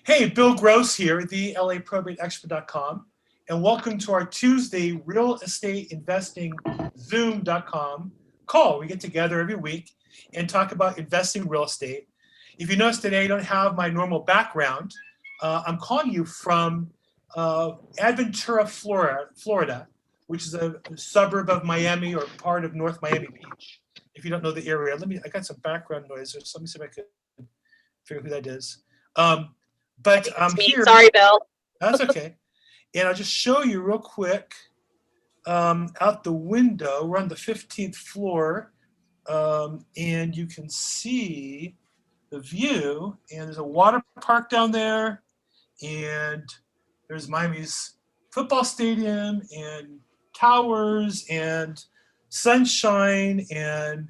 Hey, Bill Gross here, the LAProbate expert.com, and welcome to our Tuesday Real Estate Investing Zoom.com call. We get together every week and talk about investing real estate. If you notice today, I don't have my normal background. I'm calling you from Aventura, Florida, which is a suburb of Miami or part of North Miami Beach. If you don't know the area, I got some background noise. Let me see if I can figure out who that is. But I'm here. Sorry, Bill. That's okay. And I'll just show you real quick out the window. We're on the 15th floor, and you can see the view. And there's a water park down there, and there's Miami's football stadium and towers and sunshine. And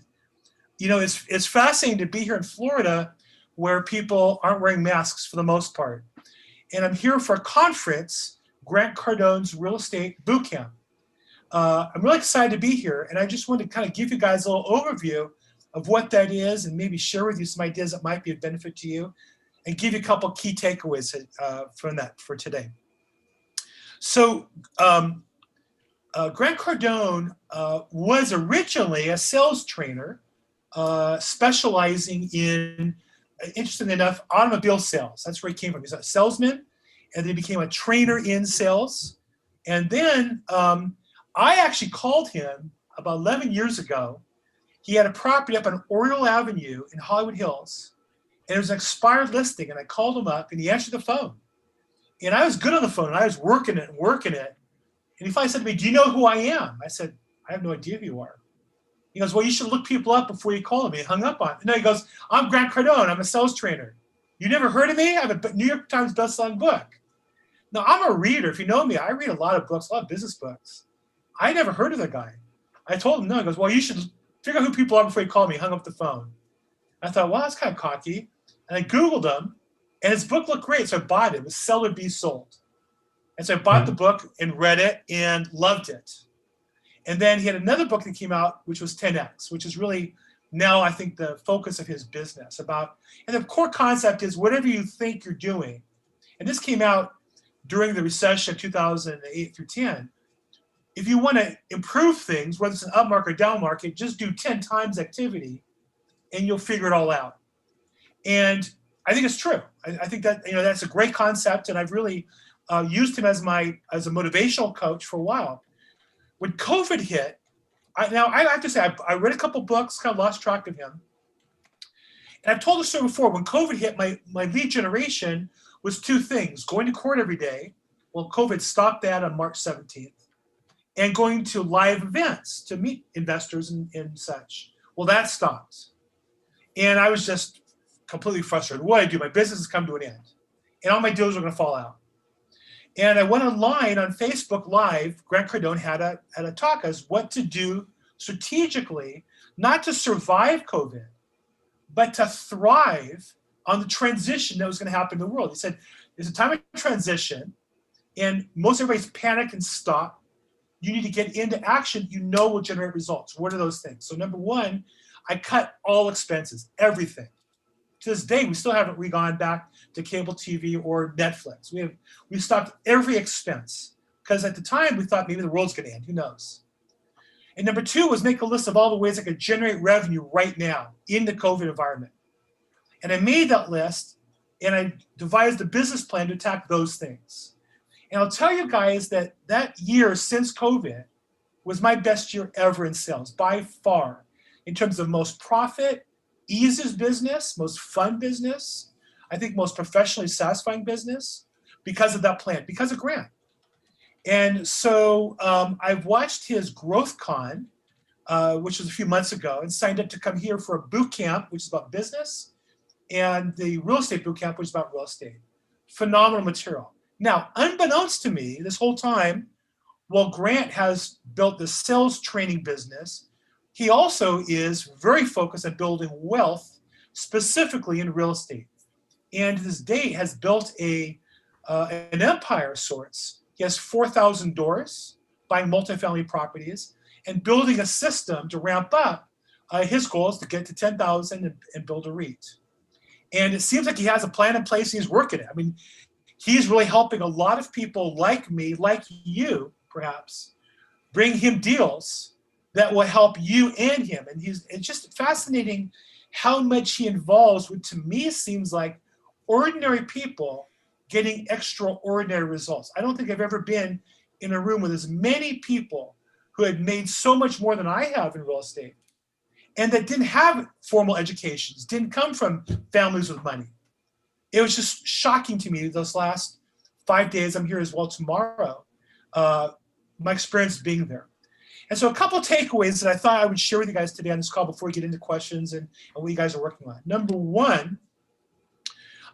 you know, it's fascinating to be here in Florida, where people aren't wearing masks for the most part. And I'm here for a conference, Grant Cardone's Real Estate Bootcamp. I'm really excited to be here, and I just wanted to kind of give you guys a little overview of what that is and maybe share with you some ideas that might be of benefit to you and give you a couple key takeaways from that for today. So Grant Cardone was originally a sales trainer specializing in, interestingly enough, automobile sales. That's where he came from. He's a salesman, and then he became a trainer in sales. And then I actually called him about 11 years ago. He had a property up on Oriole Avenue in Hollywood Hills, and it was an expired listing. And I called him up, and he answered the phone. And I was good on the phone, and I was working it. And he finally said to me, "Do you know who I am?" I said, "I have no idea who you are." He goes, "Well, you should look people up before you call me." He hung up on it. No, he goes, "I'm Grant Cardone. I'm a sales trainer. You never heard of me? I have a New York Times bestselling book." Now, I'm a reader. If you know me, I read a lot of books, a lot of business books. I never heard of the guy. I told him no. He goes, "Well, you should figure out who people are before you call me." He hung up the phone. I thought, well, that's kind of cocky. And I Googled him, and his book looked great, so I bought it. It was Sell or Be Sold. And so I bought the book and read it and loved it. And then he had another book that came out, which was 10X, which is really now, I think, the focus of his business about, and the core concept is whatever you think you're doing. And this came out during the recession of 2008 through 10. If you want to improve things, whether it's an up market or down market, just do 10 times activity and you'll figure it all out. And I think it's true. I think that, that's a great concept. And I've really used him as a motivational coach for a while. When COVID hit, I have to say, I read a couple books, kind of lost track of him. And I've told this story before. When COVID hit, my lead generation was two things: going to court every day. Well, COVID stopped that on March 17th. And going to live events to meet investors and such. Well, that stopped. And I was just completely frustrated. What do I do? My business has come to an end. And all my deals are going to fall out. And I went online on Facebook Live. Grant Cardone had a talk as what to do strategically, not to survive COVID, but to thrive on the transition that was going to happen in the world. He said, there's a time of transition, and most everybody's panicked and stopped. You need to get into action will generate results. What are those things? So number one, I cut all expenses, everything. To this day, we still haven't gone back to cable TV or Netflix. We stopped every expense because at the time we thought maybe the world's going to end. Who knows? And number two was make a list of all the ways I could generate revenue right now in the COVID environment. And I made that list, and I devised a business plan to attack those things. And I'll tell you guys that year since COVID was my best year ever in sales, by far, in terms of most profit, easiest business, most fun business, I think most professionally satisfying business, because of that plan, because of Grant. And so I've watched his Growth Con, which was a few months ago, and signed up to come here for a boot camp, which is about business, and the real estate boot camp, which is about real estate. Phenomenal material. Now, unbeknownst to me, this whole time, while Grant has built the sales training business, he also is very focused on building wealth, specifically in real estate. And to this date has built an empire of sorts. He has 4,000 doors, buying multifamily properties, and building a system to ramp up. His goal is to get to 10,000 and build a REIT. And it seems like he has a plan in place and he's working it. I mean, he's really helping a lot of people like me, like you, perhaps, bring him deals that will help you and him. And it's just fascinating how much he involves what to me seems like ordinary people getting extraordinary results. I don't think I've ever been in a room with as many people who had made so much more than I have in real estate and that didn't have formal educations, didn't come from families with money. It was just shocking to me those last 5 days. I'm here as well tomorrow. My experience being there. And so a couple of takeaways that I thought I would share with you guys today on this call before we get into questions and what you guys are working on. Number one,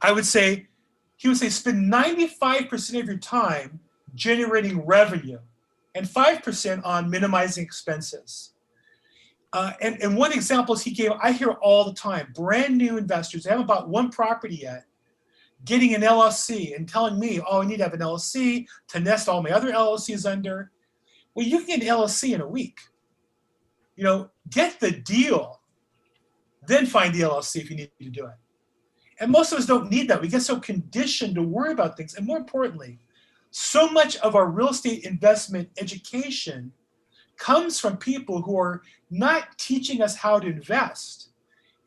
he would say spend 95% of your time generating revenue and 5% on minimizing expenses. And one example he gave, I hear all the time, brand new investors, they haven't bought one property yet, getting an LLC and telling me, oh, I need to have an LLC to nest all my other LLCs under. Well, you can get an LLC in a week. You know, get the deal, then find the LLC if you need to do it. And most of us don't need that. We get so conditioned to worry about things. And more importantly, so much of our real estate investment education comes from people who are not teaching us how to invest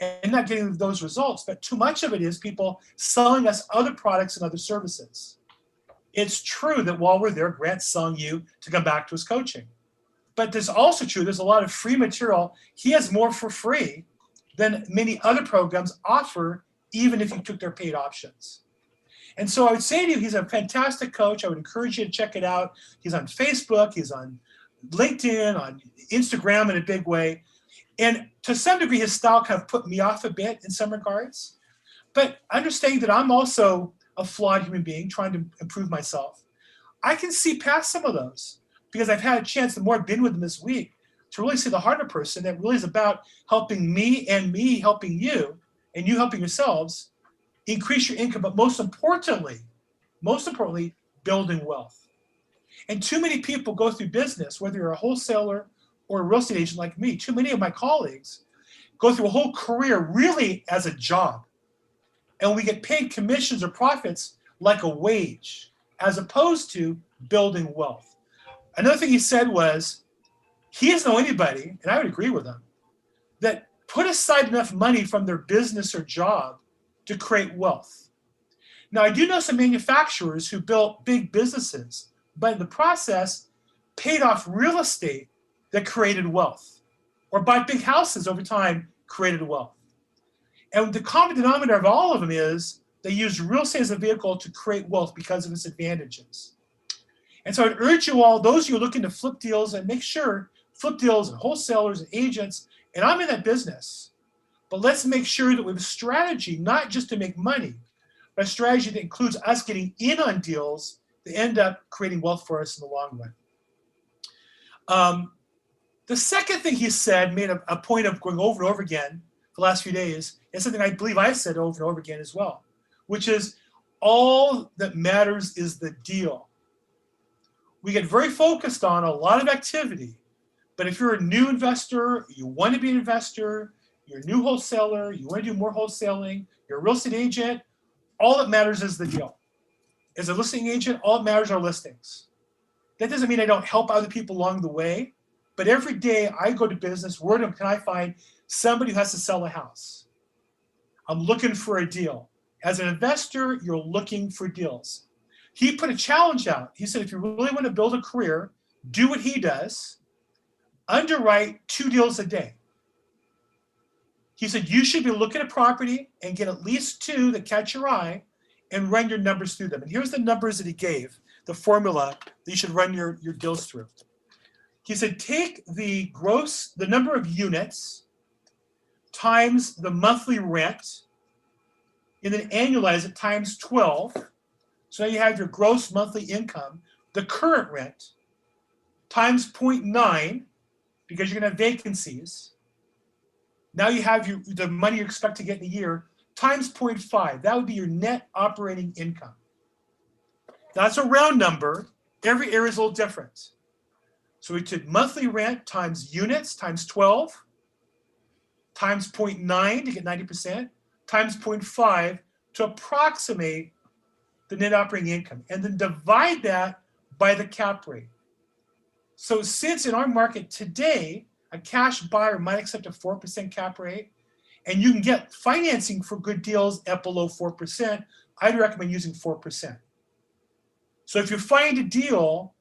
and not getting those results, but too much of it is people selling us other products and other services. It's true that while we're there, Grant's selling you to come back to his coaching. But there's also true, there's a lot of free material. He has more for free than many other programs offer, even if you took their paid options. And so I would say to you, he's a fantastic coach. I would encourage you to check it out. He's on Facebook, he's on LinkedIn, on Instagram in a big way. And to some degree, his style kind of put me off a bit in some regards. But understanding that I'm also a flawed human being trying to improve myself, I can see past some of those because I've had a chance, the more I've been with him this week, to really see the heart of a person that really is about helping me and me helping you and you helping yourselves increase your income, but most importantly, building wealth. And too many people go through business, whether you're a wholesaler or a real estate agent like me, too many of my colleagues go through a whole career really as a job. And we get paid commissions or profits like a wage, as opposed to building wealth. Another thing he said was, he doesn't know anybody, and I would agree with him, that put aside enough money from their business or job to create wealth. Now, I do know some manufacturers who built big businesses, but in the process, paid off real estate that created wealth, or bought big houses over time, created wealth. And the common denominator of all of them is they use real estate as a vehicle to create wealth because of its advantages. And so I'd urge you all, those who are looking to flip deals, and make sure flip deals and wholesalers and agents, and I'm in that business, but let's make sure that we have a strategy, not just to make money, but a strategy that includes us getting in on deals that end up creating wealth for us in the long run. The second thing he said, made a point of going over and over again the last few days, and something I believe I said over and over again as well, which is all that matters is the deal. We get very focused on a lot of activity, but if you're a new investor, you want to be an investor, you're a new wholesaler, you want to do more wholesaling, you're a real estate agent, all that matters is the deal. As a listing agent, all that matters are listings. That doesn't mean I don't help other people along the way, but every day I go to business, where can I find somebody who has to sell a house? I'm looking for a deal. As an investor, you're looking for deals. He put a challenge out. He said, if you really want to build a career, do what he does, underwrite 2 deals a day. He said, you should be looking at property and get at least 2 that catch your eye and run your numbers through them. And here's the numbers that he gave, the formula that you should run your deals through. He said, take the number of units times the monthly rent, and then annualize it times 12. So now you have your gross monthly income, the current rent, times 0.9, because you're going to have vacancies. Now you have the money you expect to get in a year, times 0.5. That would be your net operating income. That's a round number. Every area is a little different. So we took monthly rent times units times 12 times 0.9 to get 90%, times 0.5 to approximate the net operating income, and then divide that by the cap rate. So since in our market today, a cash buyer might accept a 4% cap rate, and you can get financing for good deals at below 4%, I'd recommend using 4%. So if you find a deal,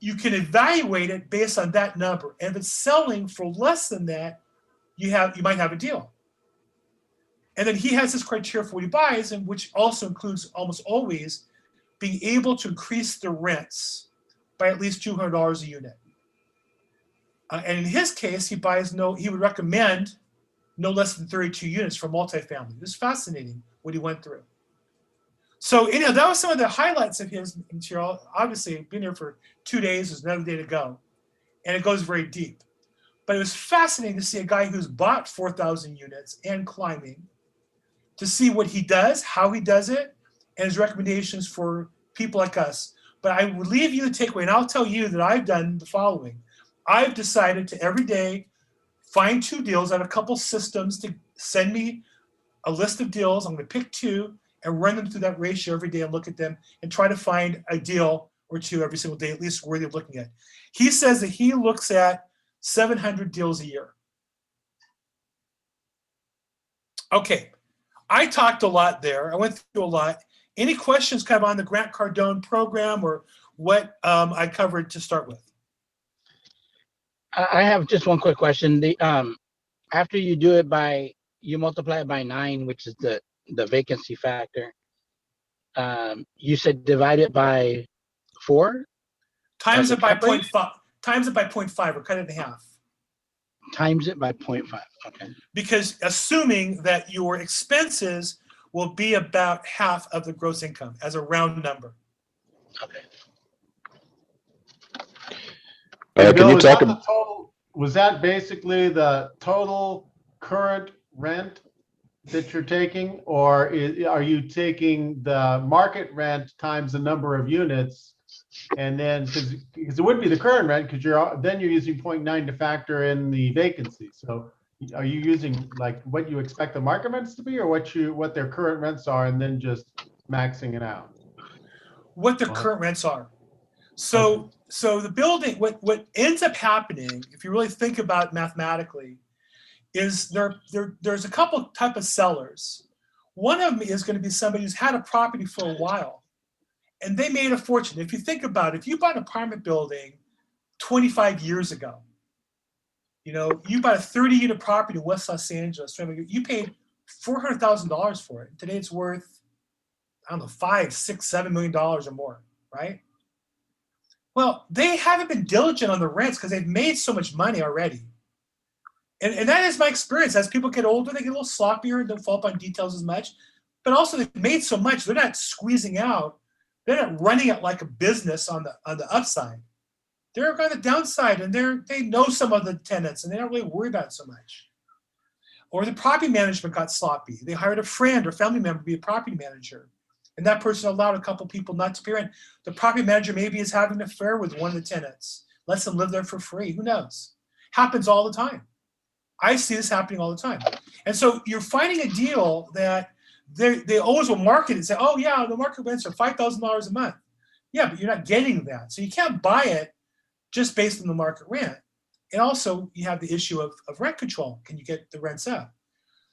you can evaluate it based on that number. And if it's selling for less than that, you might have a deal. And then he has this criteria for what he buys, and which also includes almost always being able to increase the rents by at least $200 a unit. And in his case, he would recommend no less than 32 units for multifamily. It was fascinating what he went through. So that was some of the highlights of his material. Obviously, I've been here for 2 days. There's another day to go. And it goes very deep. But it was fascinating to see a guy who's bought 4,000 units and climbing, to see what he does, how he does it, and his recommendations for people like us. But I will leave you the takeaway, and I'll tell you that I've done the following. I've decided to every day find 2 deals. I have a couple systems to send me a list of deals. I'm going to pick 2 and run them through that ratio every day and look at them and try to find a deal or 2 every single day, at least worthy of looking at. He says that he looks at 700 deals a year. Okay, I talked a lot there. I went through a lot. Any questions kind of on the Grant Cardone program or what I covered to start with? I have just one quick question. After you do it you multiply it by 9, which is the vacancy factor. You said divide it by 4? Times it by 0.5. Times it by 0.5 or cut it in half. Times it by 0.5. Okay. Because assuming that your expenses will be about half of the gross income as a round number. Okay. Bill, can you talk about the total? Was that basically the total current rent that you're taking, or are you taking the market rent times the number of units, and then because it would be the current rent, because you're using 0.9 to factor in the vacancy. So are you using like what you expect the market rents to be, or what their current rents are, and then just maxing it out? What their current rents are. So the building, what ends up happening, if you really think about it mathematically, is there's a couple type of sellers. One of them is going to be somebody who's had a property for a while, and they made a fortune. If you think about it, if you bought an apartment building 25 years ago, you bought a 30-unit property in West Los Angeles, you paid $400,000 for it. Today it's worth, I don't know, $5, $6, $7 million or more, right? Well, they haven't been diligent on the rents because they've made so much money already. And that is my experience. As people get older, they get a little sloppier and don't follow up on details as much. But also they've made so much, they're not squeezing out. They're not running it like a business on the upside. They're on the downside, and they know some of the tenants, and they don't really worry about it so much. Or the property management got sloppy. They hired a friend or family member to be a property manager, and that person allowed a couple people not to pay rent. The property manager maybe is having an affair with one of the tenants, lets them live there for free. Who knows? Happens all the time. I see this happening all the time. And so you're finding a deal that they always will market and say, oh yeah, the market rents are $5,000 a month. Yeah, but you're not getting that. So you can't buy it just based on the market rent. And also you have the issue of rent control. Can you get the rents up?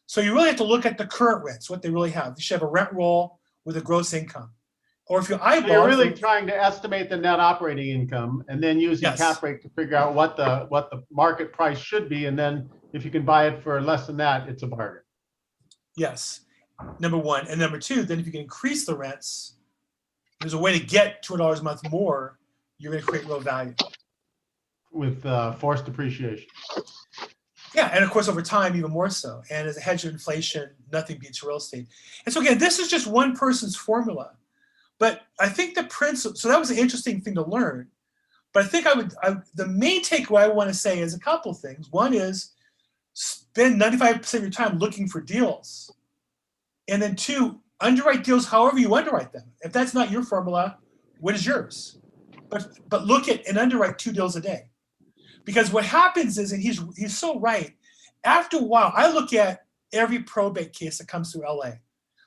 So you really have to look at the current rents, what they really have. You should have a rent roll with a gross income. Or if you eyeball, so you're really trying to estimate the net operating income and then using cap rate to figure out what the market price should be, and then if you can buy it for less than that, it's a bargain. Yes, number one. And number two, then if you can increase the rents, there's a way to get $200 a month more, you're going to create real value. With forced depreciation. Yeah, and of course over time even more so. And as a hedge of inflation, nothing beats real estate. And so again, this is just one person's formula. But I think the principle, so that was an interesting thing to learn. But I think the main takeaway I want to say is a couple of things. One is spend 95% of your time looking for deals. And then 2, underwrite deals however you underwrite them. If that's not your formula, what is yours? But look at and underwrite 2 deals a day. Because what happens is, and he's so right, after a while, I look at every probate case that comes through LA.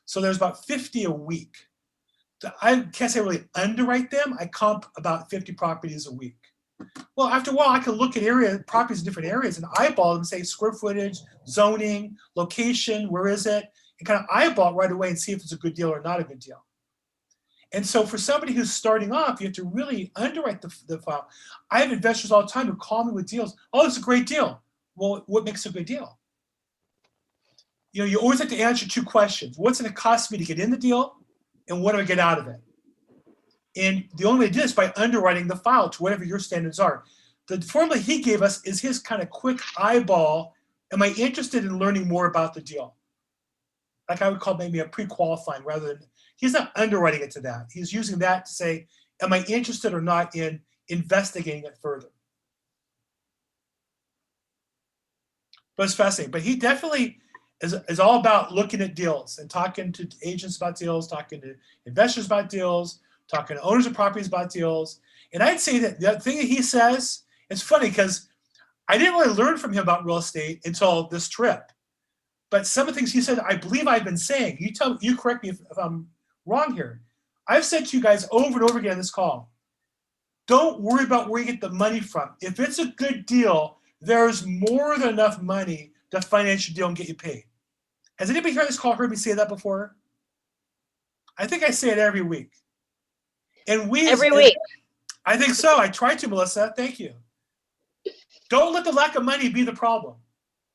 So there's about 50 a week. I can't say I really underwrite them. I comp about 50 properties a week. Well, after a while, I can look at properties in different areas and eyeball them and say square footage, zoning, location, where is it? And kind of eyeball it right away and see if it's a good deal or not a good deal. And so for somebody who's starting off, you have to really underwrite the file. I have investors all the time who call me with deals. Oh, it's a great deal. Well, what makes it a good deal? You know, you always have to answer two questions. What's it going to cost me to get in the deal? And what do I get out of it? And the only way to do this is by underwriting the file to whatever your standards are. The formula he gave us is his kind of quick eyeball. Am I interested in learning more about the deal? Like I would call maybe a pre-qualifying rather than, he's not underwriting it to that. He's using that to say, am I interested or not in investigating it further? But it's fascinating. But he definitely is all about looking at deals and talking to agents about deals, talking to investors about deals, talking to owners of properties about deals. And I'd say that the thing that he says, it's funny because I didn't really learn from him about real estate until this trip. But some of the things he said, I believe I've been saying. You correct me if I'm wrong here. I've said to you guys over and over again on this call, don't worry about where you get the money from. If it's a good deal, there's more than enough money to finance your deal and get you paid. Has anybody here on this call heard me say that before? I think I say it every week. And every week. I think so. I try to, Melissa. Thank you. Don't let the lack of money be the problem.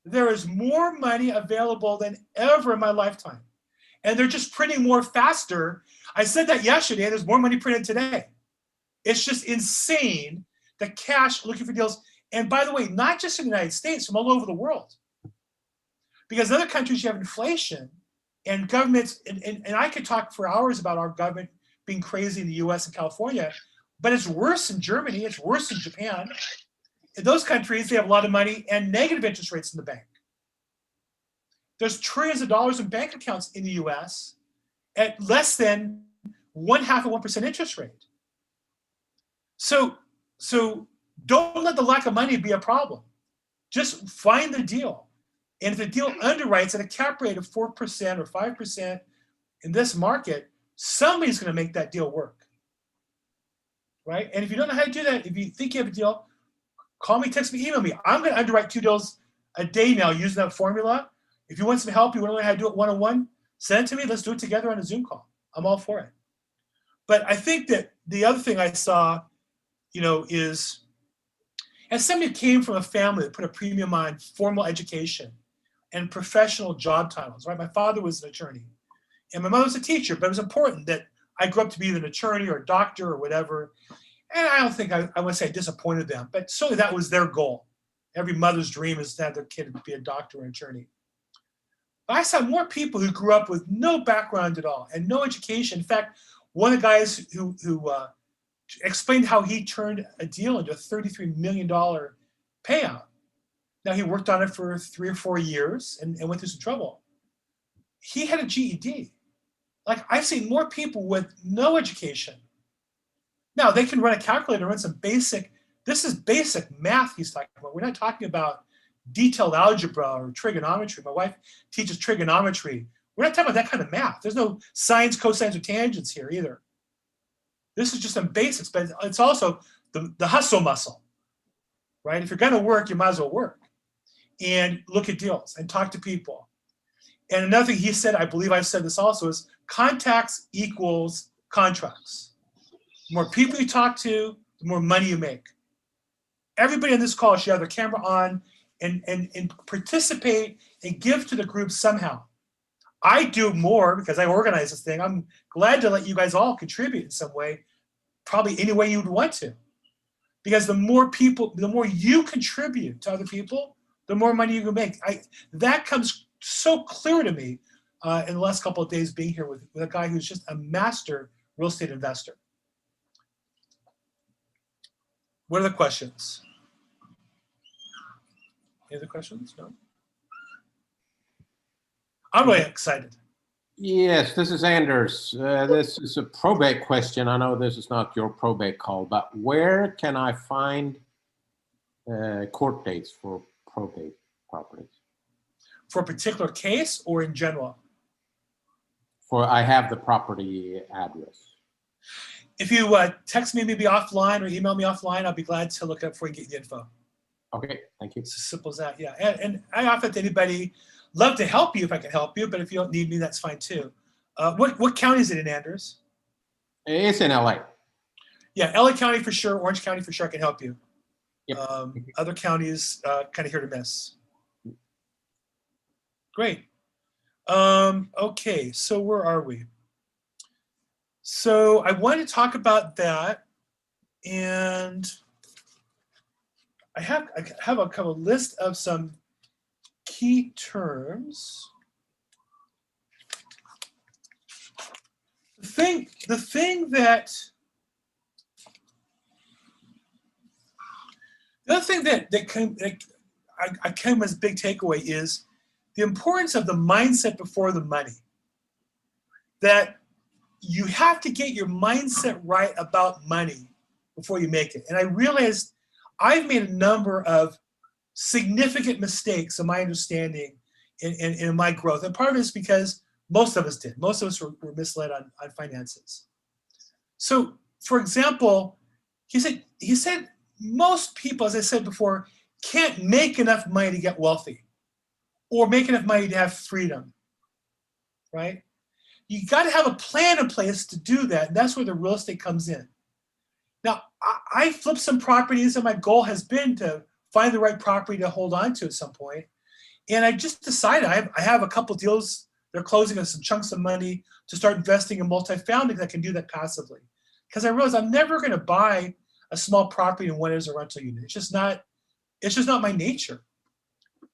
There is more money available than ever in my lifetime. And they're just printing more faster. I said that yesterday. There's more money printed today. It's just insane, the cash looking for deals. And by the way, not just in the United States, from all over the world. Because in other countries, you have inflation and governments, and I could talk for hours about our government being crazy in the US and California, but it's worse in Germany, it's worse in Japan. In those countries, they have a lot of money and negative interest rates in the bank. There's trillions of dollars in bank accounts in the US at less than 0.5% interest rate. So don't let the lack of money be a problem. Just find the deal. And if the deal underwrites at a cap rate of 4% or 5% in this market, somebody's going to make that deal work. Right? And if you don't know how to do that, if you think you have a deal, call me, text me, email me. I'm going to underwrite 2 deals a day now using that formula. If you want some help, you want to learn how to do it one-on-one, send it to me. Let's do it together on a Zoom call. I'm all for it. But I think that the other thing I saw, is as somebody who came from a family that put a premium on formal education and professional job titles, right? My father was an attorney and my mother was a teacher, but it was important that I grew up to be either an attorney or a doctor or whatever. And I don't think I would say I disappointed them, but certainly that was their goal. Every mother's dream is to have their kid be a doctor or an attorney. But I saw more people who grew up with no background at all and no education. In fact, one of the guys who explained how he turned a deal into a $33 million payout. Now, he worked on it for 3 or 4 years and went through some trouble. He had a GED. Like, I've seen more people with no education. Now, they can run a calculator, run some this is basic math he's talking about. We're not talking about detailed algebra or trigonometry. My wife teaches trigonometry. We're not talking about that kind of math. There's no sines, cosines, or tangents here either. This is just some basics, but it's also the hustle muscle, right? If you're going to work, you might as well work and look at deals and talk to people. And another thing he said, I believe I've said this also, is contacts equals contracts. The more people you talk to, the more money you make. Everybody on this call should have their camera on and participate and give to the group somehow. I do more because I organize this thing. I'm glad to let you guys all contribute in some way, probably any way you would want to. Because the more you contribute to other people, the more money you can make. That comes so clear to me in the last couple of days being here with a guy who's just a master real estate investor. What are the questions? Any other questions? No? I'm really excited. Yes, this is Anders. This is a probate question. I know this is not your probate call, but where can I find court dates for probate properties? for a particular case or in general? I have the property address. If you text me maybe offline or email me offline, I'll be glad to look it up for you and get you the info. Okay, thank you. It's as simple as that, yeah. And I offer it to anybody. Love to help you if I can help you, but if you don't need me, that's fine too. What county is it in, Anders? It's in LA. Yeah, LA County for sure, Orange County for sure, I can help you. Yep. Other counties, kind of here to miss. Great. Okay, so where are we? So I wanted to talk about that, and I have a kind of list of some key terms. The other thing that I came as a big takeaway is the importance of the mindset before the money. That you have to get your mindset right about money before you make it. And I realized I've made a number of significant mistakes in my understanding in my growth. And part of it is because most of us did. Most of us were misled on finances. So, for example, he said most people, as I said before, can't make enough money to get wealthy or make enough money to have freedom, right? You got to have a plan in place to do that. And that's where the real estate comes in. Now, I flipped some properties, and my goal has been to find the right property to hold on to at some point. And I just decided I have a couple deals. They're closing on some chunks of money to start investing in multifamily because I can do that passively. Because I realized I'm never going to buy a small property and one as a rental unit. It's just not my nature.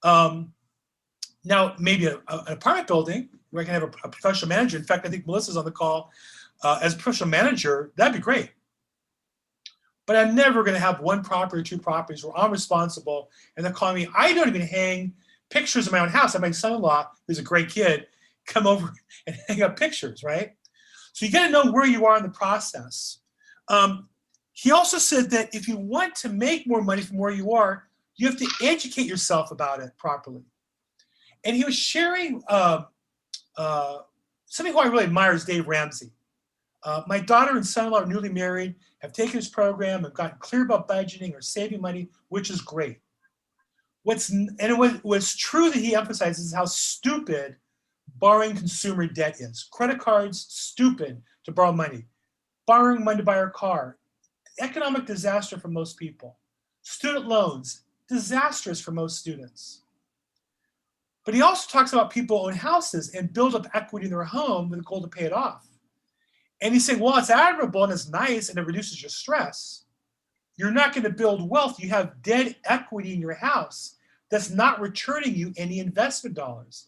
Now, maybe an apartment building where I can have a professional manager. In fact, I think Melissa's on the call as a professional manager. That'd be great. But I'm never going to have one property or two properties where I'm responsible and they're calling me. I don't even hang pictures in my own house. I have my son-in-law, who's a great kid, come over and hang up pictures, right? So you got to know where you are in the process. He also said that if you want to make more money from where you are, you have to educate yourself about it properly. And he was sharing something who I really admire is Dave Ramsey. My daughter and son-in-law are newly married, have taken his program, have gotten clear about budgeting or saving money, which is great. What's true that he emphasizes is how stupid borrowing consumer debt is. Credit cards, stupid to borrow money. Borrowing money to buy a car, economic disaster for most people. Student loans, disastrous for most students. But he also talks about people who own houses and build up equity in their home with a goal to pay it off. And he's saying, well, it's admirable and it's nice and it reduces your stress. You're not going to build wealth. You have dead equity in your house that's not returning you any investment dollars.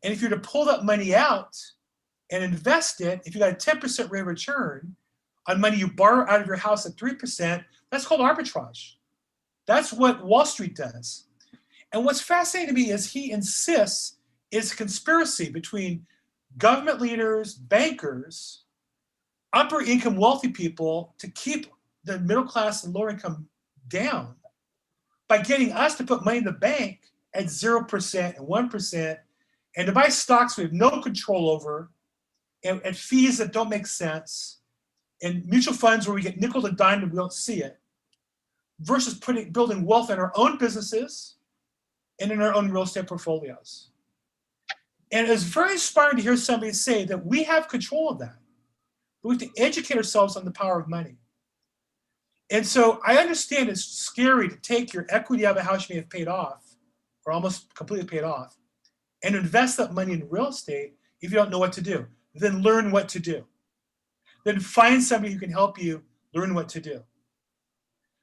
And if you're to pull that money out and invest it, if you got a 10% rate of return on money you borrow out of your house at 3%, that's called arbitrage. That's what Wall Street does. And what's fascinating to me is he insists it's a conspiracy between government leaders, bankers, upper income wealthy people to keep the middle class and lower income down by getting us to put money in the bank at 0% and 1% and to buy stocks we have no control over and at fees that don't make sense and mutual funds where we get nickel and dime and we don't see it versus building wealth in our own businesses and in our own real estate portfolios. And it's very inspiring to hear somebody say that we have control of that. But we have to educate ourselves on the power of money. And so I understand it's scary to take your equity out of a house you may have paid off or almost completely paid off and invest that money in real estate if you don't know what to do. Then learn what to do. Then find somebody who can help you learn what to do.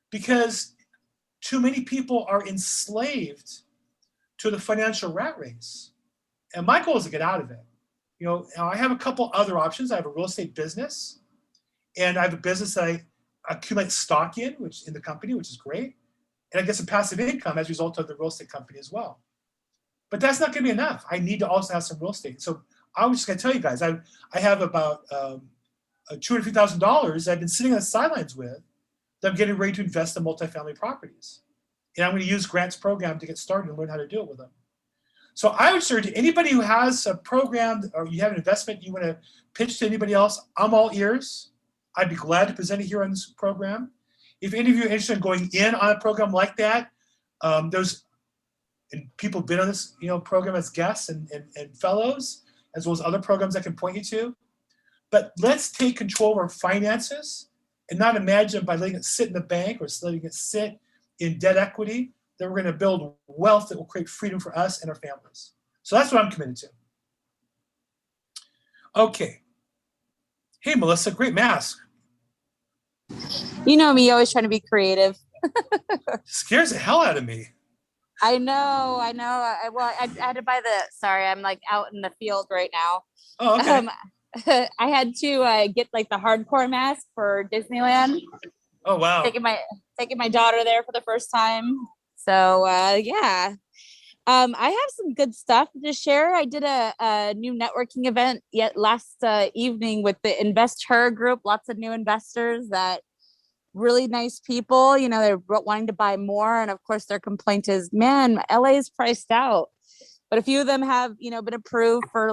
Because too many people are enslaved to the financial rat race. And my goal is to get out of it. You know, I have a couple other options. I have a real estate business, and I have a business that I accumulate stock in, which in the company, which is great. And I get some passive income as a result of the real estate company as well. But that's not going to be enough. I need to also have some real estate. So I was just going to tell you guys, I have about $250,000 I've been sitting on the sidelines with that I'm getting ready to invest in multifamily properties. And I'm going to use Grant's program to get started and learn how to do it with them. So I would urge anybody who has a program or you have an investment you want to pitch to anybody else, I'm all ears. I'd be glad to present it here on this program. If any of you are interested in going in on a program like that, and people have been on this program as guests and fellows, as well as other programs I can point you to. But let's take control of our finances and not imagine by letting it sit in the bank or letting it sit in debt equity that we're going to build wealth that will create freedom for us and our families. So that's what I'm committed to. Okay. Hey, Melissa, great mask. You know me, always trying to be creative. Scares the hell out of me. I know. I had to buy sorry, I'm like out in the field right now. Oh, okay. I had to get like the hardcore mask for Disneyland. Oh, wow. Taking my daughter there for the first time. So yeah. I have some good stuff to share. I did a new networking event last evening with the Investor Group. Lots of new investors that really nice people. They're wanting to buy more, and of course their complaint is, man, LA is priced out. But a few of them have been approved for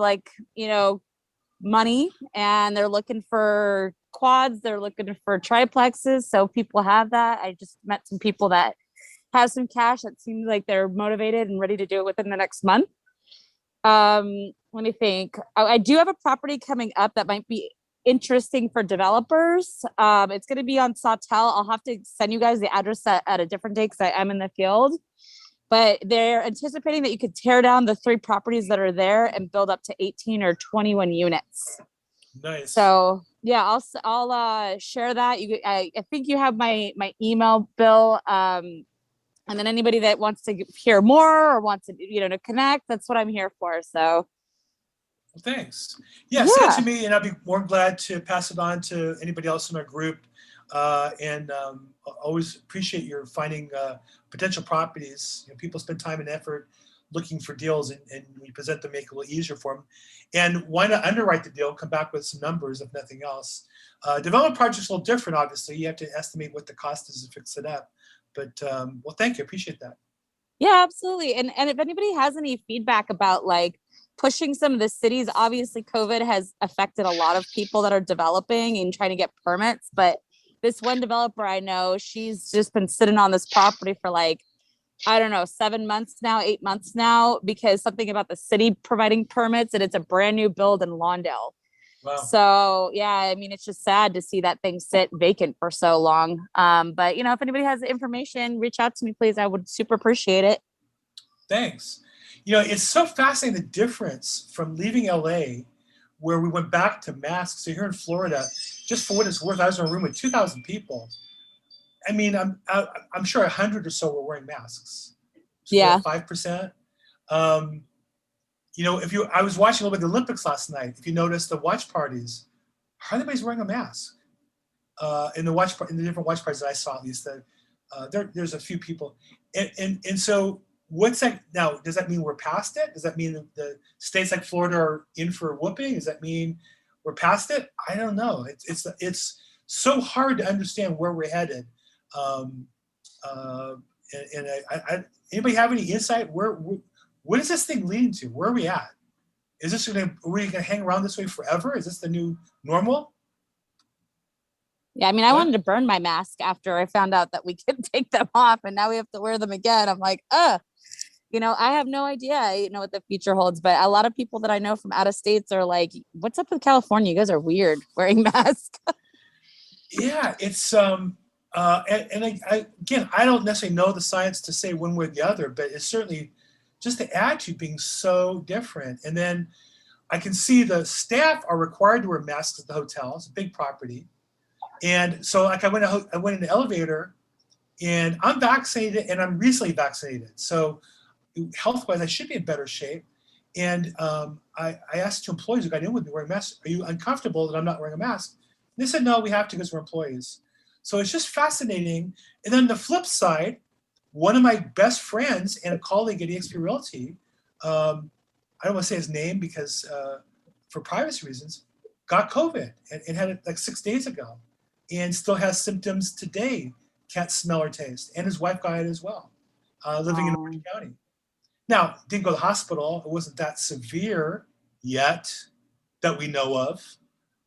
money, and they're looking for quads. They're looking for triplexes. So people have that. I just met some people that have some cash that seems like they're motivated and ready to do it within the next month. Let me think. I do have a property coming up that might be interesting for developers. It's going to be on Sawtell. I'll have to send you guys the address at a different day because I am in the field. But they're anticipating that you could tear down the 3 properties that are there and build up to 18 or 21 units. Nice. So yeah, I'll share that. I think you have my email, Bill. And then anybody that wants to hear more or wants to, to connect, that's what I'm here for. So. Well, thanks. Yeah, send it to me and I'll be more glad to pass it on to anybody else in our group. And always appreciate your finding potential properties. People spend time and effort looking for deals, and we present them, make it a little easier for them. And why not underwrite the deal, come back with some numbers, if nothing else. Development projects are a little different, obviously. You have to estimate what the cost is to fix it up. But well, thank you. Appreciate that. Yeah, absolutely. And if anybody has any feedback about pushing some of the cities, obviously COVID has affected a lot of people that are developing and trying to get permits. But this one developer I know, she's just been sitting on this property for 7 months now, 8 months now, because something about the city providing permits, and it's a brand new build in Lawndale. Wow. So yeah, I mean, it's just sad to see that thing sit vacant for so long. But if anybody has the information, reach out to me, please. I would super appreciate it. Thanks. It's so fascinating, the difference from leaving LA, where we went back to masks. So here in Florida, just for what it's worth, I was in a room with 2,000 people. I mean, I'm sure 100 or so were wearing masks. So yeah. 5%. I was watching a little bit of the Olympics last night. If you notice the watch parties, hardly anybody's wearing a mask. In the different watch parties that I saw, at least, there's a few people. And so what's that now? Does that mean we're past it? Does that mean the states like Florida are in for a whooping? Does that mean we're past it? I don't know. It's so hard to understand where we're headed. Anybody have any insight? What is this thing leading to? Where are we at? Are we gonna hang around this way forever? Is this the new normal? Yeah, I mean, I wanted to burn my mask after I found out that we could take them off, and now we have to wear them again. I'm like, I have no idea, what the future holds. But a lot of people that I know from out of states are like, what's up with California? You guys are weird wearing masks. Yeah, it's again, I don't necessarily know the science to say one way or the other, but it's certainly just the attitude being so different. And then I can see the staff are required to wear masks at the hotel. It's a big property. And so I went in the elevator, and I'm vaccinated and I'm recently vaccinated. So health-wise, I should be in better shape. And I asked 2 employees who got in with me wearing masks, are you uncomfortable that I'm not wearing a mask? And they said, no, we have to because we're employees. So it's just fascinating. And then the flip side, one of my best friends and a colleague at eXp Realty, I don't want to say his name because for privacy reasons, got COVID and had it 6 days ago and still has symptoms today, can't smell or taste. And his wife got it as well, living in Orange County. Now, didn't go to the hospital. It wasn't that severe yet that we know of,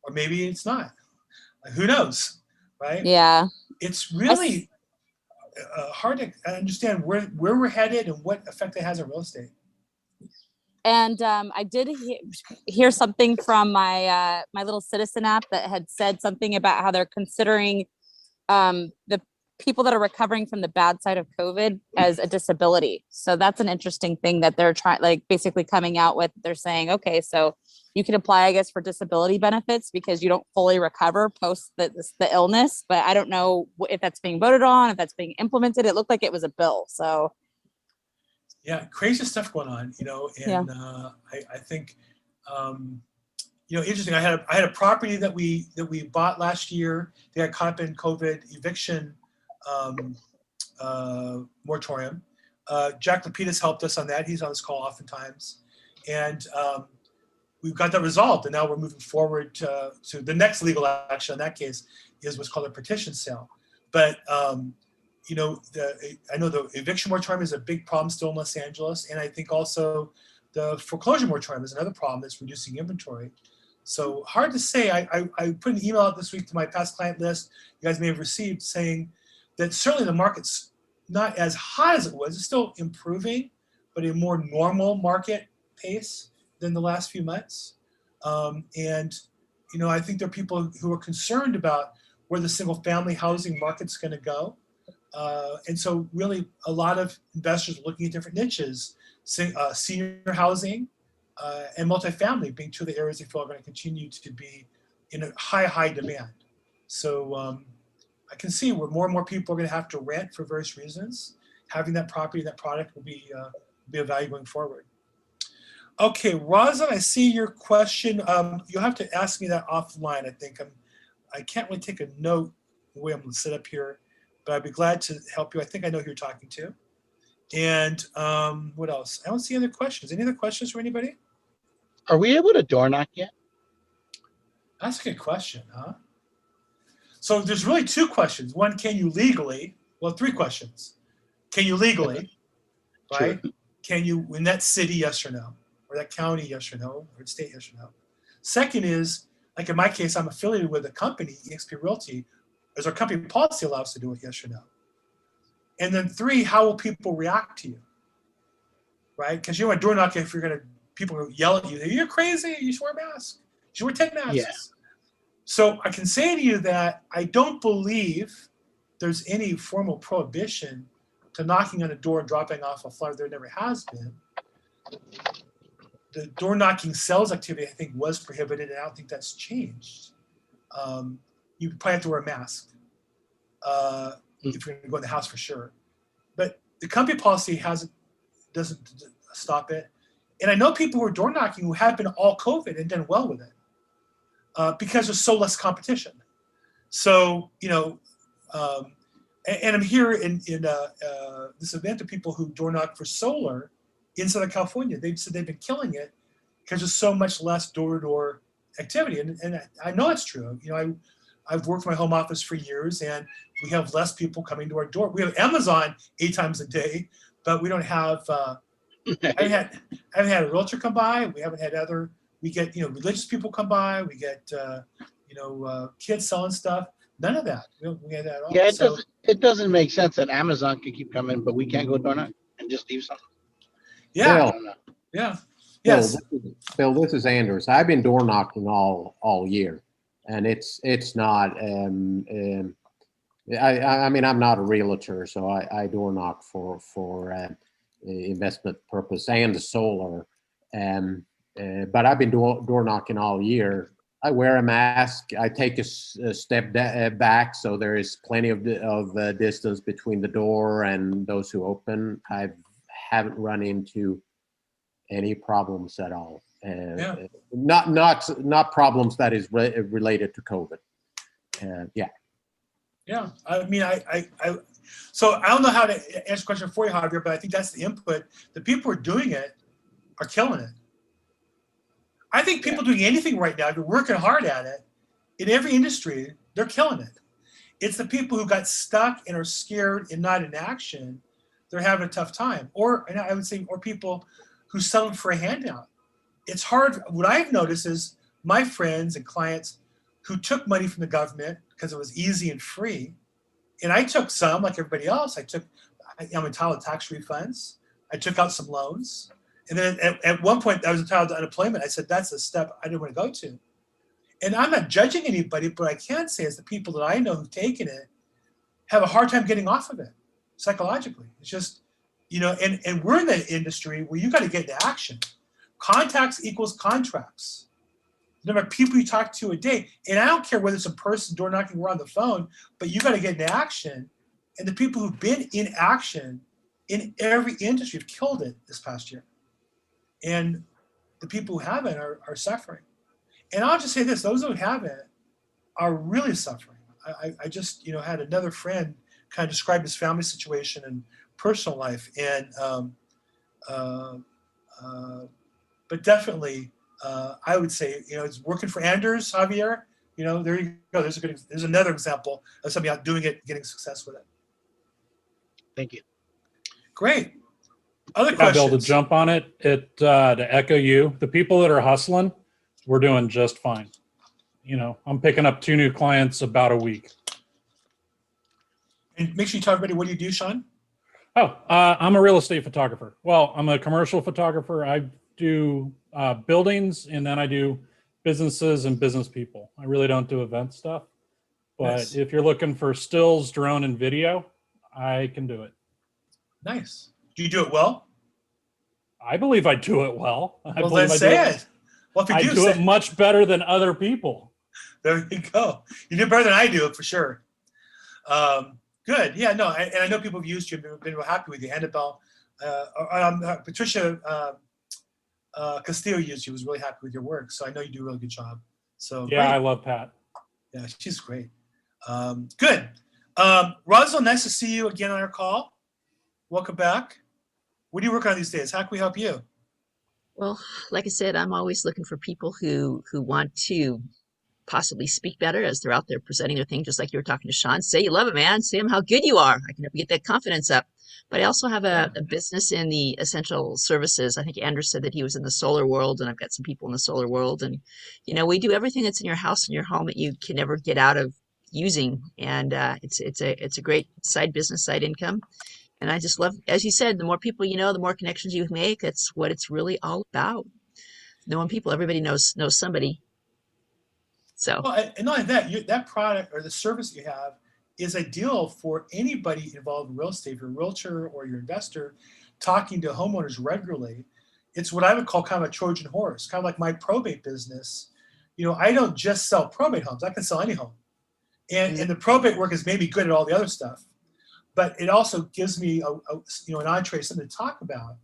or maybe it's not. Who knows, right? Yeah. It's really hard to understand where we're headed and what effect it has on real estate. And I did hear something from my my little citizen app that had said something about how they're considering the people that are recovering from the bad side of COVID as a disability. So that's an interesting thing that they're trying, like basically coming out with. They're saying, okay, so you can apply, I guess, for disability benefits because you don't fully recover post the illness. But I don't know if that's being voted on, if that's being implemented. It looked like it was a bill. So yeah, crazy stuff going on, you know, and I think, you know, interesting. I had a property that we bought last year. They got caught up in COVID eviction moratorium. Jack Lapidus helped us on that. He's on this call oftentimes, and we've got that resolved. And now we're moving forward to the next legal action. In that case, is what's called a petition sale. But you know, I know the eviction moratorium is a big problem still in Los Angeles, and I think also the foreclosure moratorium is another problem that's reducing inventory. So hard to say. I put an email out this week to my past client list you guys may have received saying that certainly the market's not as hot as it was. It's still improving, but a more normal market pace than the last few months. And, you know, I think there are people who are concerned about where the single family housing market's going to go. And so really a lot of investors are looking at different niches, senior housing, and multifamily being two of the areas they feel are going to continue to be in a high demand. So I can see where more and more people are going to have to rent for various reasons. Having that property, that product will be a value going forward. Okay, Rosa, I see your question. You'll have to ask me that offline. I think I can't really take a note the way I'm going to sit up here, but I'd be glad to help you. I think I know who you're talking to. And what else? I don't see other questions. Any other questions for anybody? Are we able to door knock yet? That's a good question, huh? So there's really two questions. One, can you legally? Well, three questions. Can you legally, right? Sure. Can you in that city, yes or no? Or that county, yes or no? Or state, yes or no? Second is, like in my case, I'm affiliated with a company, eXp Realty. Does our company policy allow us to do it, yes or no? And then three, how will people react to you? Right? Because you want to door knock if you're going to, people will yell at you, you're crazy, you should wear a mask. You should wear 10 masks. Yeah. So I can say to you that I don't believe there's any formal prohibition to knocking on a door and dropping off a flyer. There never has been. The door knocking sales activity, I think, was prohibited, and I don't think that's changed. You probably have to wear a mask if you're going to go in the house for sure. But the company policy doesn't stop it. And I know people who are door knocking who have been all COVID and done well with it because there's so less competition. So, you know, and I'm here in this event of people who door knock for solar in Southern California. They've said they've been killing it because there's so much less door-to-door activity. And I know it's true. You know, I've worked my home office for years, and we have less people coming to our door. We have Amazon 8 times a day, but we don't have, I haven't had a realtor come by. We haven't had we get, you know, religious people come by. We get, you know, kids selling stuff. None of that. We get that at all. Yeah, So, it doesn't make sense that Amazon can keep coming, but we can't go door knock and just leave something. yeah, Bill, yeah. Yes. Bill, this is Anders. I've been door knocking all year, and it's not. I mean, I'm not a realtor, so I door knock for investment purpose and the solar. But I've been door knocking all year. I wear a mask. I take a step back, so there is plenty of distance between the door and those who open. I haven't run into any problems at all. Not problems that is related to COVID. Yeah. Yeah. I mean, so I don't know how to answer the question for you, Javier, but I think that's the input. The people who are doing it are killing it. I think people doing anything right now, they're working hard at it. In every industry, they're killing it. It's the people who got stuck and are scared and not in action they're having a tough time. Or, and I would say, or people who settled for a handout. It's hard. What I've noticed is my friends and clients who took money from the government because it was easy and free. And I took some, like everybody else. I'm entitled to tax refunds. I took out some loans. And then at one point I was entitled to unemployment. I said, that's a step I didn't want to go to. And I'm not judging anybody, but I can say is the people that I know who've taken it have a hard time getting off of it psychologically. It's just, and we're in the industry where you got to get into action. Contacts equals contracts. The number of people you talk to a day, and I don't care whether it's a person door knocking or on the phone, but you got to get into action. And the people who've been in action in every industry have killed it this past year. And the people who haven't are suffering. And I'll just say this, those who haven't are really suffering. I just, had another friend kind of describe his family situation and personal life. And, but definitely, I would say, it's working for Anders, Javier, there you go. There's another example of somebody out doing it, getting success with it. Thank you. Great. Other I'll questions? be able to jump on it. To echo you, the people that are hustling, we're doing just fine. I'm picking up 2 new clients about a week. And make sure you tell everybody, what do you do, Sean? Oh, I'm a real estate photographer. Well, I'm a commercial photographer. I do buildings, and then I do businesses and business people. I really don't do event stuff. But Nice. if you're looking for stills, drone, and video, I can do it. Nice. Do you do it well? I believe I do it well. Well, then say it. Well, if you I do do say it much better than other people. There you go. You do better than I do it for sure. Good. Yeah, no, and I know people have used you and been real happy with you. Annabelle, Patricia Castillo used you, was really happy with your work. So I know you do a really good job. So Yeah, great. I love Pat. Yeah, she's great. Good. Rosalind, nice to see you again on our call. Welcome back. What are you working on these days? How can we help you? Well, like I said, I'm always looking for people who want to possibly speak better as they're out there presenting their thing, just like you were talking to Sean. Say you love it, man. Say them how good you are. I can help you get that confidence up. But I also have a business in the essential services. I think Andrew said that he was in the solar world, and I've got some people in the solar world. And, we do everything that's in your house and your home that you can never get out of using. And it's a great side business, side income. And I just love, as you said, the more people you know, the more connections you make. That's what it's really all about. Knowing people, everybody knows somebody. So, Well, and not only that, that product or the service you have is ideal for anybody involved in real estate. If you're a realtor or you're an investor, talking to homeowners regularly. It's what I would call kind of a Trojan horse, kind of like my probate business. I don't just sell probate homes. I can sell any home. And the probate work is maybe good at all the other stuff, but it also gives me an entree, something to talk about.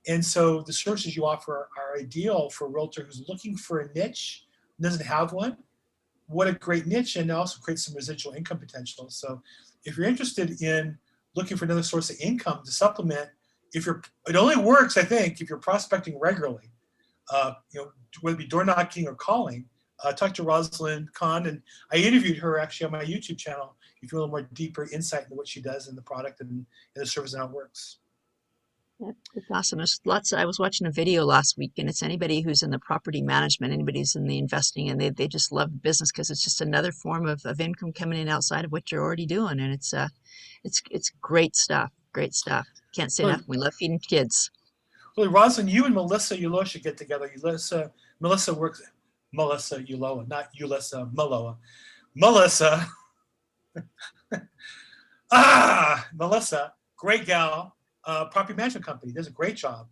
And so the services you offer are ideal for a realtor who's looking for a niche, doesn't have one. What a great niche, and also creates some residual income potential. So if you're interested in looking for another source of income to supplement, it only works, I think, if you're prospecting regularly, whether it be door knocking or calling. Talk to Rosalind Kahn, and I interviewed her actually on my YouTube channel. If you want a little more deeper insight into what she does in the product and the service and how it works. it's awesome. There's lots. I was watching a video last week, and it's anybody who's in the property management, anybody who's in the investing, and they just love the business because it's just another form of income coming in outside of what you're already doing, and it's great stuff. Great stuff. Can't say enough. We love feeding kids. Really, Rosalind, you and Melissa Uloa should get together. Melissa works. Melissa Uloa, not Ulissa Maloa. Melissa. Melissa, great gal. Property management company, does a great job,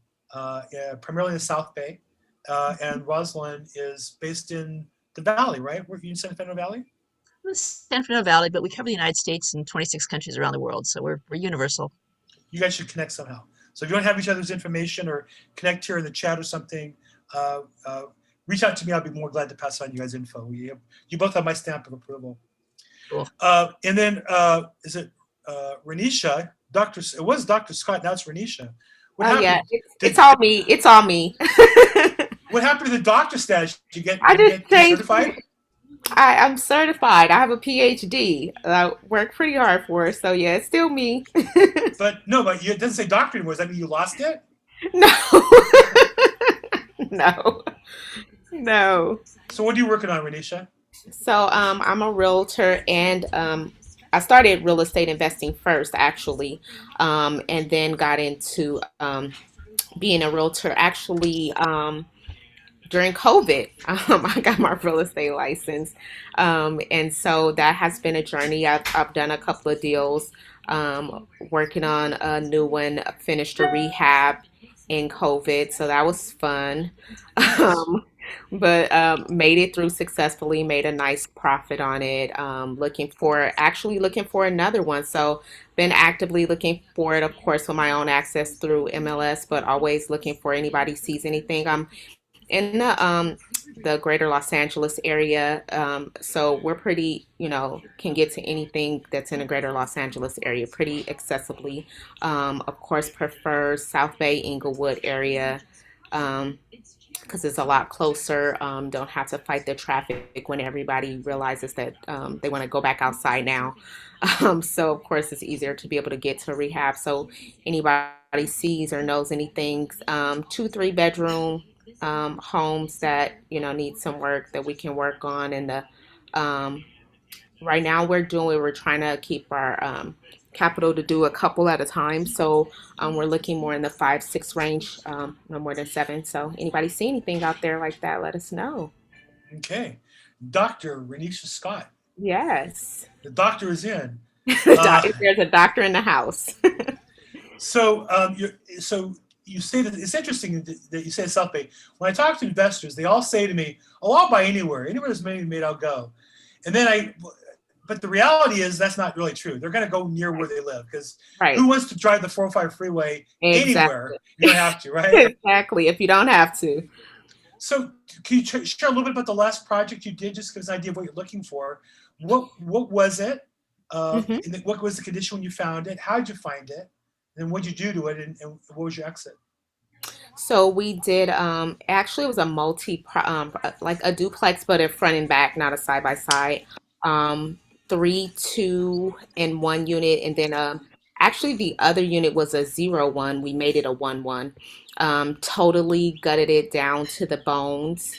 primarily in the South Bay. And Rosalind is based in the Valley, right? We're in San Fernando Valley? San Fernando Valley, but we cover the United States and 26 countries around the world, so we're universal. You guys should connect somehow. So if you don't have each other's information or connect here in the chat or something, reach out to me. I'll be more glad to pass on you guys' info. You both have my stamp of approval. Cool. And then is it Renisha? It was Dr. Scott, now it's Renisha. What happened? Yeah, it's all me. It's all me. What happened to the doctor status? Did you get I just changed. certified? I'm certified. I have a PhD. I work pretty hard for it. So yeah, it's still me. But no, but it doesn't say doctor anymore. Does that mean you lost it? No. No. No. So what are you working on, Renisha? So I'm a realtor and I started real estate investing first actually, and then got into being a realtor actually during COVID. I got my real estate license, and so that has been a journey. I've done a couple of deals, working on a new one, finished a rehab in COVID, so that was fun. Nice. Um, but made it through successfully, made a nice profit on it. Actually looking for another one. So been actively looking for it, of course, with my own access through MLS, but always looking for anybody sees anything. I'm in the greater Los Angeles area. So we're pretty, can get to anything that's in the greater Los Angeles area pretty accessibly. Of course, prefer South Bay, Inglewood area. Because it's a lot closer. Don't have to fight the traffic when everybody realizes that they want to go back outside now. So of course it's easier to be able to get to rehab. So anybody sees or knows anything, 2, 3 bedroom homes that need some work that we can work on. And the right now we're trying to keep our capital to do a couple at a time. So we're looking more in the 5, 6 range, no more than 7. So anybody see anything out there like that, let us know. Okay. Dr. Renisha Scott. Yes. The doctor is in. There's a doctor in the house. So you say that it's interesting that you say South Bay. When I talk to investors, they all say to me, "Oh, I'll buy anywhere. Anywhere there's money made, I'll go." And then but the reality is that's not really true. They're going to go near where they live because Right. who wants to drive the 405 freeway anywhere? Exactly. You don't have to, right? Exactly. If you don't have to. So can you share a little bit about the last project you did, just give us an idea of what you're looking for? What was it? Mhm. And what was the condition when you found it? How did you find it? And what did you do to it? And what was your exit? So we did actually it was a like a duplex, but a front and back, not a side by side. 3, 2, and 1 unit, and then actually the other unit was a 0, 1. We made it a 1, 1. Totally gutted it down to the bones.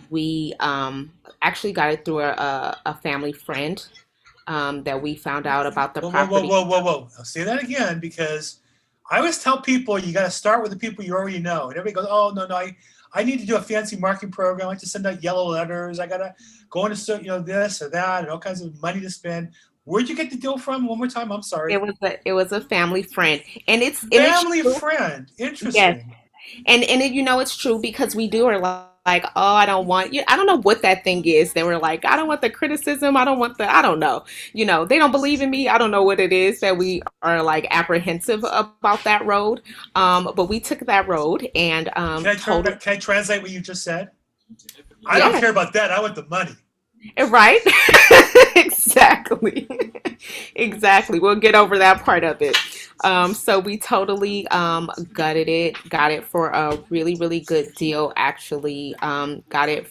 We actually got it through a family friend that we found out about the property. Whoa. I'll say that again because I always tell people you got to start with the people you already know. And everybody goes, "Oh, no, I need to do a fancy marketing program. I like to send out yellow letters. I got to go into this or that and all kinds of money to spend." Where'd you get the deal from? One more time. I'm sorry. It was a family friend, and it's Family true. friend. Interesting. Yes. And it's true because we do are like, oh, I don't want you. I don't know what that thing is. They were like, I don't want the criticism. I don't want I don't know. They don't believe in me. I don't know what it is that we are like apprehensive about that road. But we took that road and Can I translate what you just said? I Yeah. don't care about that. I want the money. Right? Exactly. Exactly. We'll get over that part of it. So we totally gutted it, got it for a really, really good deal, actually. Got it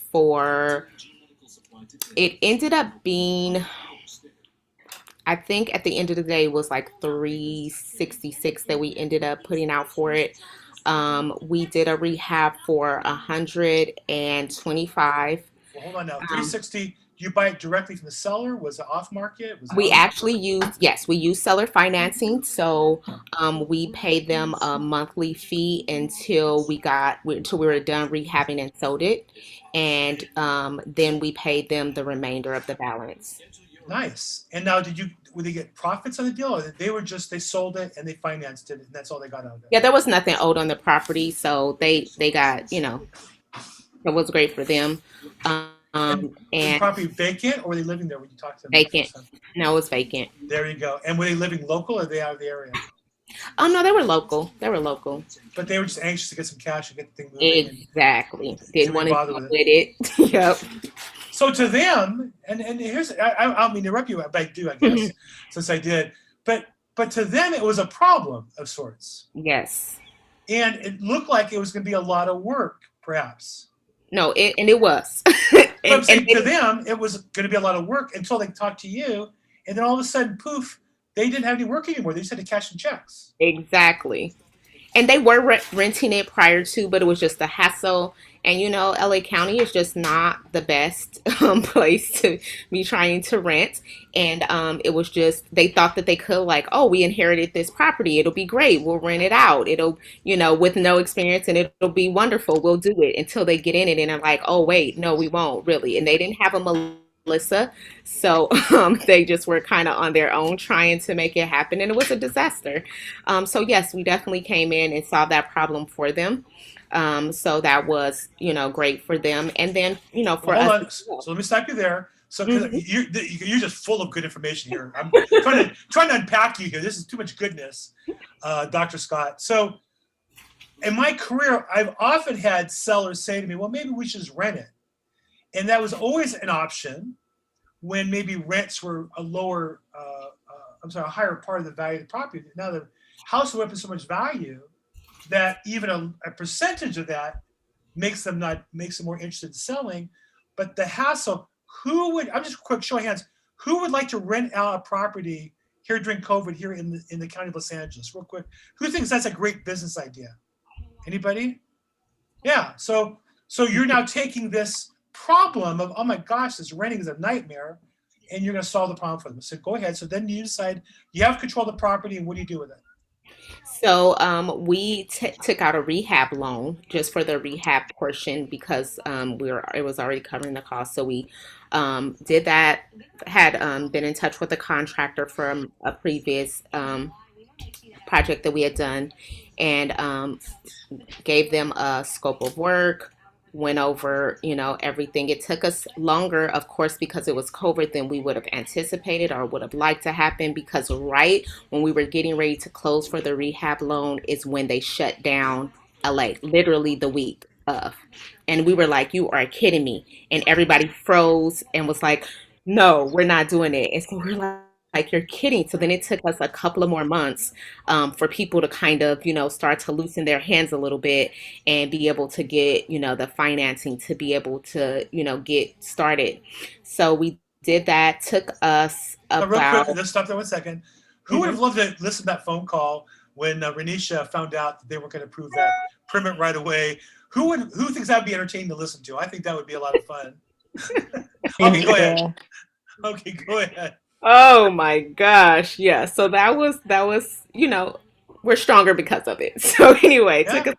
it ended up being, I think at the end of the day, it was like 366 that we ended up putting out for it. We did a rehab for 125. Well, hold on now. 360. You buy it directly from the seller? Was it off market? We actually used seller financing. So we paid them a monthly fee until we were done rehabbing and sold it. And then we paid them the remainder of the balance. Nice. And now would they get profits on the deal, or they sold it and they financed it and that's all they got out of it? Yeah, there was nothing owed on the property. So they got, it was great for them. Was the property vacant, or were they living there when you talked to them? Vacant. No, it was vacant. There you go. And were they living local, or were they out of the area? Oh no, they were local. But they were just anxious to get some cash and get the thing moving. Exactly. Didn't want to bother deal with with it. Yep. So to them, and here's I don't mean to interrupt you, but I do, I guess, since I did. But to them, it was a problem of sorts. Yes. And it looked like it was going to be a lot of work, perhaps. No, it was. I'm And saying to them, it was going to be a lot of work until they talked to you. And then all of a sudden, poof, they didn't have any work anymore. They just had to cash some checks. exactly. And they were renting it prior to, but it was just a hassle. And LA County is just not the best place to be trying to rent. And it was just, they thought that they could, like, oh, we inherited this property. It'll be great. We'll rent it out. It'll, with no experience, and it'll be wonderful. We'll do it until they get in it. And I'm like, oh, wait, no, we won't really. And they didn't have a Melissa. So they just were kind of on their own trying to make it happen. And it was a disaster. So yes, we definitely came in and solved that problem for them. So that was, great for them. And then, for Well, hold on. us. So let me stop you there. So 'cause Mhm. you're just full of good information here. I'm trying to unpack you here. This is too much goodness, Dr. Scott. So in my career, I've often had sellers say to me, well, maybe we should just rent it. And that was always an option when maybe rents were a a higher part of the value of the property. Now the house went up in so much value that even a percentage of that makes them more interested in selling. But the hassle, I'm just a quick show of hands, who would like to rent out a property here during COVID here in the county of Los Angeles, real quick? Who thinks that's a great business idea? Anybody? Yeah. So you're now taking this problem of, oh my gosh, this renting is a nightmare, and you're going to solve the problem for them. So go ahead. So then you decide you have control of the property, and what do you do with it? So we took out a rehab loan just for the rehab portion because it was already covering the cost. So we did that. Had been in touch with the contractor from a previous project that we had done, and gave them a scope of work, went over, everything. It took us longer, of course, because it was COVID than we would have anticipated or would have liked to happen, because right when we were getting ready to close for the rehab loan is when they shut down LA, literally the week of. And we were like, you are kidding me. And everybody froze and was like, no, we're not doing it. And so we're like, you're kidding. So then it took us a couple of more months for people to kind of, start to loosen their hands a little bit and be able to get, the financing to be able to, get started. So we did that. Took us Real about. quick, let's stop there 1 second. Who would have loved to listen to that phone call when Renisha found out that they were going to approve that permit right away? Who thinks that would be entertaining to listen to? I think that would be a lot of fun. Okay, go ahead. Okay, go ahead. Oh my gosh. Yeah. So that was, we're stronger because of it. So anyway, Yeah. took us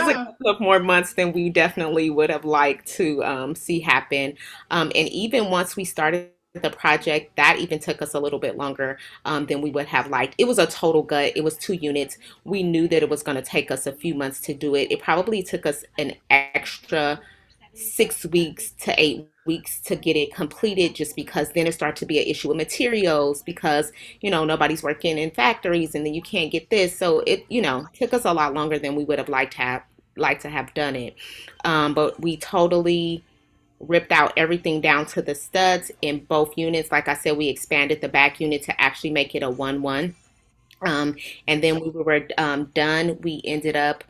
a couple of more months than we definitely would have liked to see happen. And even once we started the project, that even took us a little bit longer than we would have liked. It was a total gut. It was 2 units. We knew that it was going to take us a few months to do it. It probably took us an extra 6 weeks to 8 weeks to get it completed, just because then it started to be an issue with materials, because nobody's working in factories, and then you can't get this. So it took us a lot longer than we would have liked to have done it. But we totally ripped out everything down to the studs in both units. Like I said, we expanded the back unit to actually make it a 1-1. And then when we were done, we ended up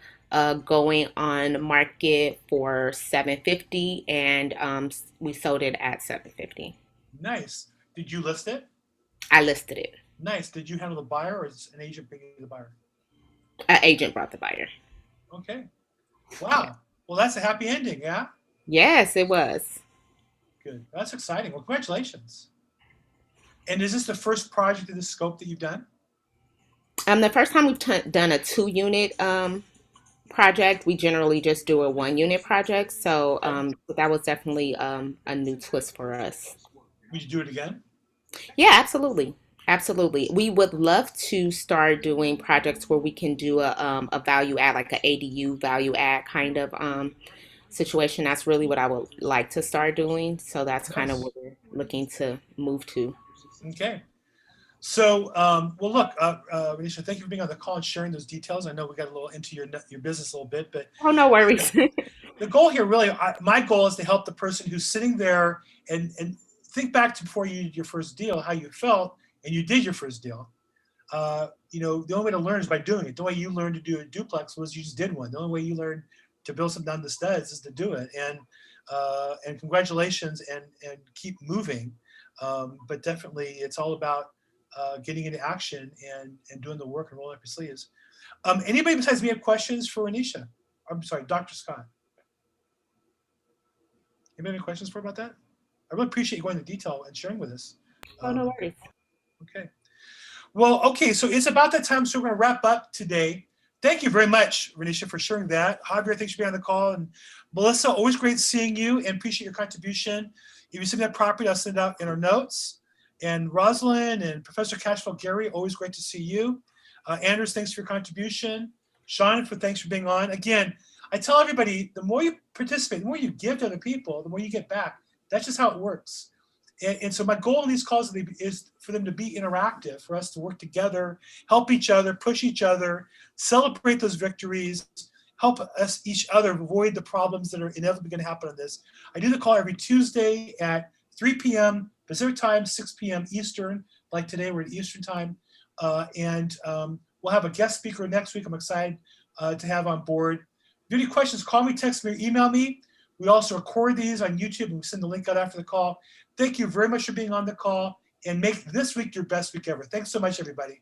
going on market for 750, and we sold it at 750. Nice. Did you list it? I listed it. Nice. Did you handle the buyer, or is an agent bringing the buyer? An agent brought the buyer. Okay. Wow. Well, that's a happy ending, yeah? Yes, it was. Good. That's exciting. Well, congratulations. And is this the first project of this scope that you've done? The first time we've done a 2-unit project. We generally just do a 1-unit project. So that was definitely a new twist for us. Would you do it again? Yeah, absolutely. Absolutely. We would love to start doing projects where we can do a value add, like an ADU value add kind of situation. That's really what I would like to start doing. So that's kind of what we're looking to move to. Okay. So, well, look, Renisha, thank you for being on the call and sharing those details. I know we got a little into your business a little bit, but oh, no worries. The goal here, really, my goal is to help the person who's sitting there and think back to before you did your first deal, how you felt, and you did your first deal. The only way to learn is by doing it. The way you learned to do a duplex was you just did one. The only way you learned to build something down the studs is to do it. And and congratulations, and keep moving. But definitely, it's all about getting into action and doing the work and rolling up your sleeves. Anybody besides me have questions for Anisha? I'm sorry, Dr. Scott. Anybody have any questions for about that? I really appreciate you going into detail and sharing with us. Oh, no worries. Okay. Well, okay, so it's about that time, so we're going to wrap up today. Thank you very much, Renisha, for sharing that. Javier, thanks for being on the call. And Melissa, always great seeing you and appreciate your contribution. If you send me that property, I'll send it out in our notes. And Rosalind and Professor Cashwell Gary, always great to see you. Anders, thanks for your contribution. Sean, thanks for being on. Again, I tell everybody, the more you participate, the more you give to other people, the more you get back. That's just how it works. And so my goal in these calls is for them to be interactive, for us to work together, help each other, push each other, celebrate those victories, help us each other avoid the problems that are inevitably going to happen on this. I do the call every Tuesday at 3 p.m. Pacific time, 6 p.m. Eastern. Like today, we're at Eastern time. We'll have a guest speaker next week I'm excited to have on board. If you have any questions, call me, text me, or email me. We also record these on YouTube and we send the link out after the call. Thank you very much for being on the call, and make this week your best week ever. Thanks so much, everybody.